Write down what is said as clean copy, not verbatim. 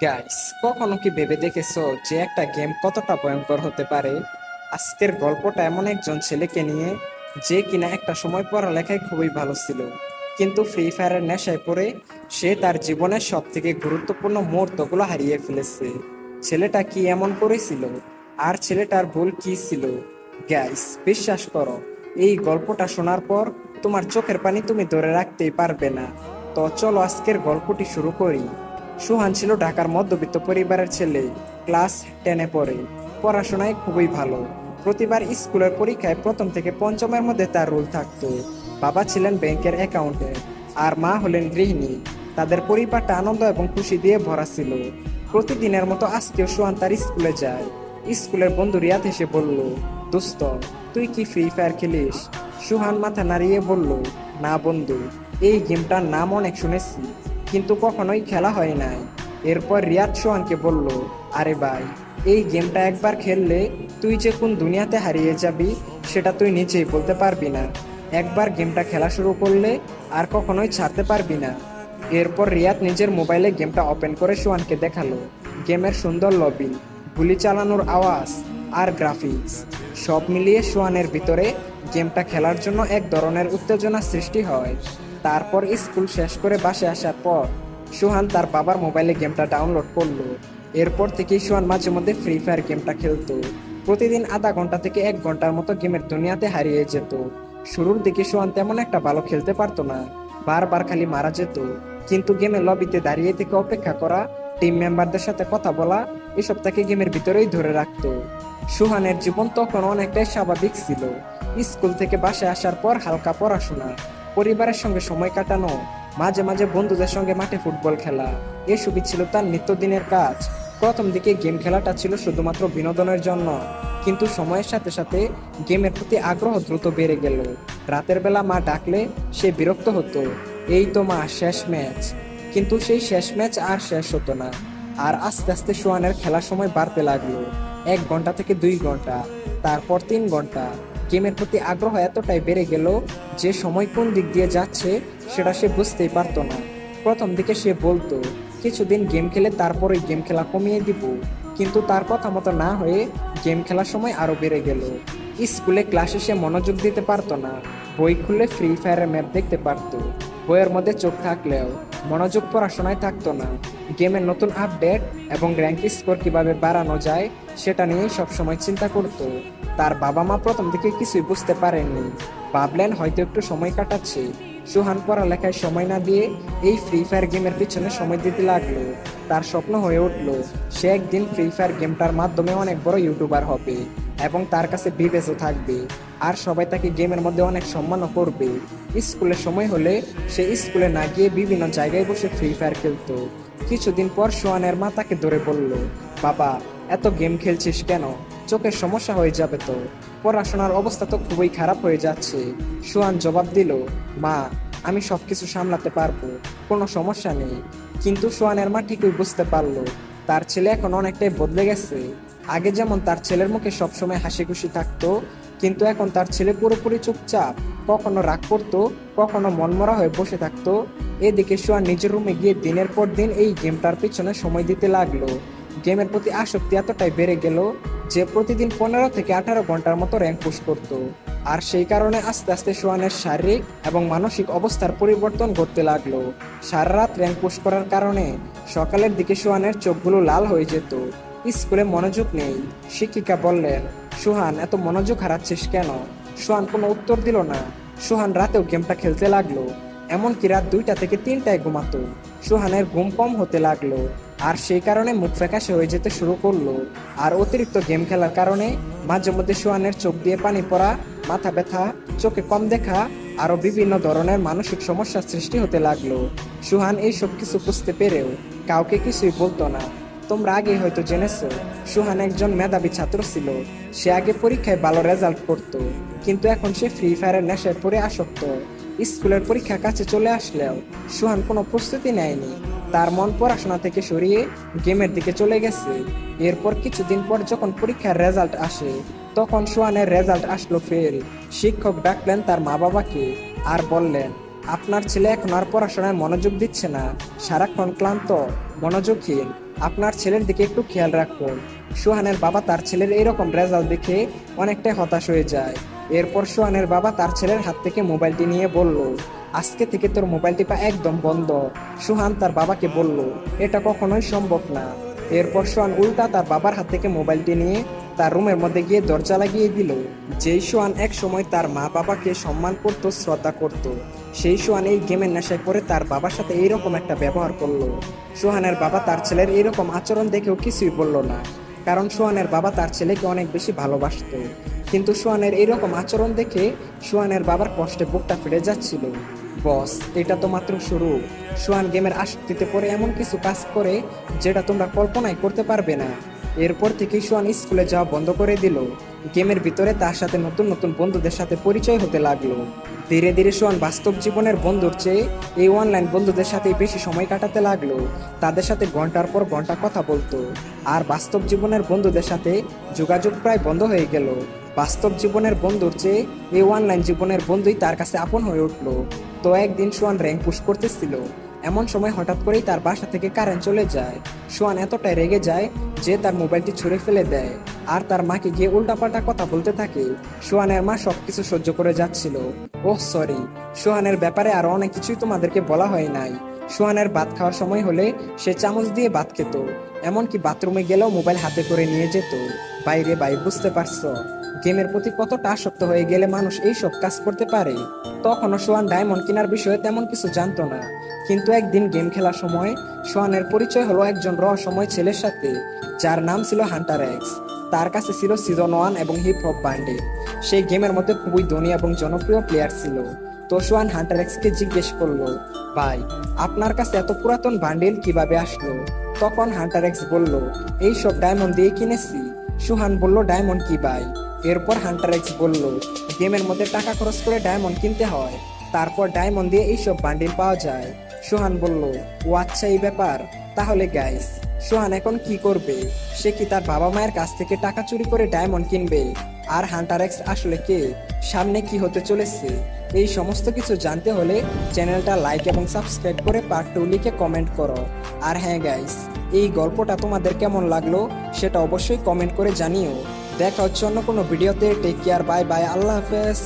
Guys, কখনো কি ভেবে দেখেছো যে একটা গেম কতটা ভয়ঙ্কর হতে পারে? আজকের গল্পটা এমন একজন ছেলেকে নিয়ে, যে কিনা একটা সময় পড়ালেখায় খুবই ভালো ছিল, কিন্তু ফ্রি ফায়ারের নেশায় পড়ে সে তার জীবনের সব থেকে গুরুত্বপূর্ণ মুহূর্তগুলো হারিয়ে ফেলেছে। ছেলেটা কি এমন করেছিল, আর ছেলেটার ভুল কি ছিল? গাইস, বিশ্বাস করো, এই গল্পটা শোনার পর তোমার চোখের পানি তুমি ধরে রাখতেই পারবে না। তো চলো আজকের গল্পটি শুরু করি। সুহান ছিল ঢাকার মধ্যবিত্ত পরিবারের ছেলে। ক্লাস 10-এ পড়ে। পড়াশোনায় খুবই ভালো। প্রতিবার স্কুলের পরীক্ষায় প্রথম থেকে পঞ্চমের মধ্যে তার রোল থাকতো। বাবা ছিলেন ব্যাংকের অ্যাকাউন্টেন্ট, আর মা হলেন গৃহিণী। তাদের পরিবারটা আনন্দ এবং খুশি দিয়ে ভরা ছিল। প্রতিদিনের মতো আজকেও সুহান তার স্কুলে যায়। স্কুলের বন্ধু রিয়াদ এসে বলল, দোস্ত, তুই কি ফ্রি ফায়ার খেলিস? সুহান মাথা নাড়িয়ে বলল, না বন্ধু, এই গেমটার নাম অনেক শুনেছি, কিন্তু কখনোই খেলা হয় নাই। এরপর রিয়াদ সোহানকে বলল, আরে ভাই, এই গেমটা একবার খেললে তুই যে কোন দুনিয়াতে হারিয়ে যাবি সেটা তুই নিজেই বলতে পারবি না। একবার গেমটা খেলা শুরু করলে আর কখনোই ছাড়তে পারবি না। এরপর রিয়াদ নিজের মোবাইলে গেমটা ওপেন করে সোহানকে দেখালো। গেমের সুন্দর লবি, গুলি চালানোর আওয়াজ আর গ্রাফিক্স সব মিলিয়ে সোহানের ভিতরে গেমটা খেলার জন্য এক ধরনের উত্তেজনা সৃষ্টি হয়। তারপর স্কুল শেষ করে বাসে আসার পর সুহান তার বাবার মোবাইলে গেমটা ডাউনলোড করলো। এরপর থেকেই সুহান মাঝে মধ্যে ফ্রি ফায়ার গেমটা খেলতো। প্রতিদিন আধা ঘন্টা থেকে 1 ঘন্টার মতো গেমের দুনিয়াতে হারিয়ে যেত। শুরুর দিকে সুহান তেমন একটা ভালো খেলতে পারতো না, বারবার খালি মারা যেত। কিন্তু গেমের লবিতে দাঁড়িয়ে থেকে অপেক্ষা করা, টিম মেম্বারদের সাথে কথা বলা, এসব তাকে গেমের ভিতরেই ধরে রাখতো। সুহানের জীবন তখন অনেকটাই স্বাভাবিক ছিল। স্কুল থেকে বাসায় আসার পর হালকা পড়াশোনা, পরিবারের সঙ্গে সময় কাটানো, মাঝে মাঝে বন্ধুদের সঙ্গে মাঠে ফুটবল খেলা, এসবই ছিল তার নিত্যদিনের কাজ। প্রথম দিকে গেম খেলাটা ছিল শুধুমাত্র বিনোদনের জন্য, কিন্তু সময়ের সাথে সাথে গেমের প্রতি আগ্রহ দ্রুত বেড়ে গেল। রাতের বেলা মা ডাকলে সে বিরক্ত হতো, এই তো মা, শেষ ম্যাচ। কিন্তু সেই শেষ ম্যাচ আর শেষ হতো না। আর আস্তে আস্তে সোয়ানের খেলার সময় বাড়তে লাগলো। 1 ঘন্টা থেকে 2 ঘন্টা, তারপর 3 ঘন্টা। গেমের প্রতি আগ্রহ এতটাই বেড়ে গেল যে সময় কোন দিক দিয়ে যাচ্ছে সেটা সে বুঝতেই পারতো না। প্রথম দিকে সে বলতো কিছুদিন গেম খেলে তারপরে গেম খেলা কমিয়ে দিব, কিন্তু তার কথা মতো না হয়ে গেম খেলার সময় আরো বেড়ে গেল। স্কুলে ক্লাসে সে মনোযোগ দিতে পারতো না। বই খুলে ফ্রি ফায়ারের ম্যাপ দেখতে পারতো, বইয়ের মধ্যে চোখ থাকলেও মনোযোগ পড়াশোনায় থাকতো না। গেমের নতুন আপডেট এবং র্যাঙ্ক স্কোর কিভাবে বাড়ানো যায় সেটা নিয়েই সবসময় চিন্তা করতো। তার বাবা মা প্রথম দিকে কিছুই বুঝতে পারেননি, ভাবলেন হয়তো একটু সময় কাটাচ্ছে। সুহান পড়ালেখায় সময় না দিয়ে এই ফ্রি ফায়ার গেমের পিছনে সময় দিতে লাগলো। তার স্বপ্ন হয়ে উঠলো সে একদিন ফ্রি ফায়ার গেমটার মাধ্যমে অনেক বড় ইউটিউবার হবে, এবং তার কাছে বিবেচও থাকবে, আর সবাই তাকে গেমের মধ্যে অনেক সম্মানও করবে। স্কুলের সময় হলে সে স্কুলে না গিয়ে বিভিন্ন জায়গায় বসে ফ্রি ফায়ার খেলতো। কিছুদিন পর সোহানের মা তাকে ধরে বলল, বাবা, এত গেম খেলছিস কেন? চোখের সমস্যা হয়ে যাবে তো, পড়াশোনার অবস্থা তো খুবই খারাপ হয়ে যাচ্ছে। সোহান জবাব দিল, মা, আমি সবকিছু সামলাতে পারবো, কোনো সমস্যা নেই। কিন্তু সোহানের মা ঠিকই বুঝতে পারলো তার ছেলে এখন অনেকটাই বদলে গেছে। আগে যেমন তার ছেলের মুখে সবসময় হাসি খুশি থাকতো, কিন্তু এখন তার ছেলে পুরোপুরি চুপচাপ, কখনো রাগ করতো, কখনো মনমরা হয়ে বসে থাকতো। এদিকে সোহান নিজের রুমে গিয়ে দিনের পর দিন এই গেমটার পিছনে সময় দিতে লাগলো। গেমের প্রতি আসক্তি এতটাই বেড়ে গেল যে প্রতিদিন 15 থেকে 18 ঘন্টার মতো র্যাঙ্ক পুশ করত। আর সেই কারণে আস্তে আস্তে সোহানের শারীরিক এবং মানসিক অবস্থার পরিবর্তন ঘটতে লাগলো। সারা রাত র্যাঙ্ক পুশ করার কারণে সকালের দিকে সোহানের চোখগুলো লাল হয়ে যেত। স্কুলে মনোযোগ নেই। শিক্ষিকা বললেন, সোহান, এত মনোযোগ হারাচ্ছিস কেন? সোহান কোনো উত্তর দিল না। সোহান রাতেও গেমটা খেলতে লাগলো, এমনকি রাত 2টা থেকে 3টায় ঘুমাতো। সোহানের ঘুম কম হতে লাগলো, আর সেই কারণে মুখ ফ্যাকাশে হয়ে যেতে শুরু করলো। আর অতিরিক্ত গেম খেলার কারণে মাঝে মধ্যে সোহানের চোখ দিয়ে পানি পড়া, মাথা ব্যথা, চোখে কম দেখা, আরো বিভিন্ন ধরনের মানসিক সমস্যার সৃষ্টি হতে লাগলো। সুহান এই সব কিছু বুঝতে পেরেও কাউকে কিছুই বলতো না। তোমরা আগে হয়তো জেনেছো, সুহান একজন মেধাবী ছাত্র ছিল। সে আগে পরীক্ষায় ভালো রেজাল্ট করতো, কিন্তু এখন সে ফ্রি ফায়ারের নেশায় পড়ে আসক্ত। স্কুলের পরীক্ষা কাছে চলে আসলেও সুহান কোনো প্রস্তুতি নেয়নি। তার মন পড়াশোনা থেকে সরিয়ে গেমের দিকে চলে গেছে। এরপর কিছুদিন পর যখন পরীক্ষার রেজাল্ট আসে, তখন সোহানের রেজাল্ট আসলো ফেল। শিক্ষক ডাকলেন তার মা বাবাকে আর বললেন, আপনার ছেলে এখন আর পড়াশোনায় মনোযোগ দিচ্ছে না, সারাক্ষণ ক্লান্ত, মনোযোগহীন। আপনার ছেলের দিকে একটু খেয়াল রাখুন। সোহানের বাবা তার ছেলের এরকম রেজাল্ট দেখে অনেকটাই হতাশ হয়ে যায়। এরপর সোহানের বাবা তার ছেলের হাত থেকে মোবাইলটি নিয়ে বলল, আজকে থেকে তোর মোবাইল টিপা একদম বন্ধ। সোহান তার বাবাকে বলল, এটা কখনোই সম্ভব না। এরপর সোহান উল্টা তার বাবার হাত থেকে মোবাইলটি নিয়ে তার রুমের মধ্যে গিয়ে দরজা লাগিয়ে দিল। যেই সোহান এক সময় তার মা বাবাকে সম্মান করত, শ্রদ্ধা করত, সেই সোহান এই গেমের নেশায় পড়ে তার বাবার সাথে এইরকম একটা ব্যবহার করলো। সোহানের বাবা তার ছেলের এইরকম আচরণ দেখেও কিছুই বলল না, কারণ সোহানের বাবা তার ছেলেকে অনেক বেশি ভালোবাসতো। কিন্তু সোহানের এইরকম আচরণ দেখে সোহানের বাবার কষ্টে বুকটা ফিরে যাচ্ছিল। বস, এটা তো মাত্র শুরু। সোহান গেমের আসক্তিতে পড়ে এমন কিছু কাজ করে যেটা তোমরা কল্পনাই করতে পারবে না। এরপর থেকেই সোহান স্কুলে যাওয়া বন্ধ করে দিল। গেমের ভিতরে তার সাথে নতুন নতুন বন্ধুদের সাথে পরিচয় হতে লাগলো। ধীরে ধীরে সোহান বাস্তব জীবনের বন্ধুর চেয়ে এই অনলাইন বন্ধুদের সাথে বেশি সময় কাটাতে লাগলো। তাদের সাথে ঘন্টার পর ঘন্টা কথা বলতো, আর বাস্তব জীবনের বন্ধুদের সাথে যোগাযোগ প্রায় বন্ধ হয়ে গেল। বাস্তব জীবনের বন্ধুর চেয়ে এই অনলাইন জীবনের বন্ধুই তার কাছে আপন হয়ে উঠলো। তো একদিন সোহান র্যাঙ্ক পুশ করতেছিল, এমন সময় হঠাৎ করেই তার বাসা থেকে কারেন্ট চলে যায়। সোহান এতটাই রেগে যায় যে তার মোবাইলটি ছুঁড়ে ফেলে দেয়, আর তার মাকে গিয়ে উল্টাপাল্টা কথা বলতে থাকে। সোহানের মা সবকিছু সহ্য করে যাচ্ছিল। ওহ সরি, সোহানের ব্যাপারে আরো অনেক কিছুই তোমাদেরকে বলা হয় নাই। সোহানের ভাত খাওয়ার সময় হলে সে চামচ দিয়ে ভাত খেত, এমনকি বাথরুমে গেলেও মোবাইল হাতে করে নিয়ে যেত। বাইরে ভাই, বুঝতে পারছো গেমের প্রতি কতটা আসক্ত হয়ে গেলে মানুষ এই সব কাজ করতে পারে। তখনও সোহান ডায়মন্ড কেনার বিষয়ে তেমন কিছু জানতো না, কিন্তু একদিন গেম খেলার সময় সোহানের পরিচয় হলো একজন রহস্যময় ছেলের সাথে, যার নাম ছিল হান্টার এক্স। তার কাছে ছিল সিজন 1 এবং হিপ হপ বান্ডেল। সেই গেমের মধ্যে খুবই ধনী এবং জনপ্রিয় প্লেয়ার ছিল। তো সোহান হান্টার এক্সকে জিজ্ঞেস করলো, ভাই, আপনার কাছে এত পুরাতন বান্ডেল কিভাবে আসলো? তখন হান্টার এক্স বলল, এই সব ডায়মন্ড দিয়ে কিনেছি। সোহান বলল, ডায়মন্ড কি ভাই? এরপর হান্টার এক্স বলল, গেমের মধ্যে টাকা খরচ করে ডায়মন্ড কিনতে হয়, তারপর ডায়মন্ড দিয়ে এইসব বান্ডিল পাওয়া যায়। সোহান বলল, ও আচ্ছা, এই ব্যাপার। তাহলে গাইস, সোহান এখন কি করবে? সে কি তার বাবা মায়ের কাছ থেকে টাকা চুরি করে ডায়মন্ড কিনবে? আর হান্টার এক্স আসলে কে? সামনে কি হতে চলেছে? এই সমস্ত কিছু জানতে হলে চ্যানেলটা লাইক এবং সাবস্ক্রাইব করে পার্ট 2 লিখে কমেন্ট করো। আর হ্যাঁ গাইস, এই গল্পটা তোমাদের কেমন লাগলো সেটা অবশ্যই কমেন্ট করে জানিও। দেখা হচ্ছে অন্য কোনো ভিডিওতে। টেক কেয়ার, বাই বাই, আল্লাহ হাফেজ।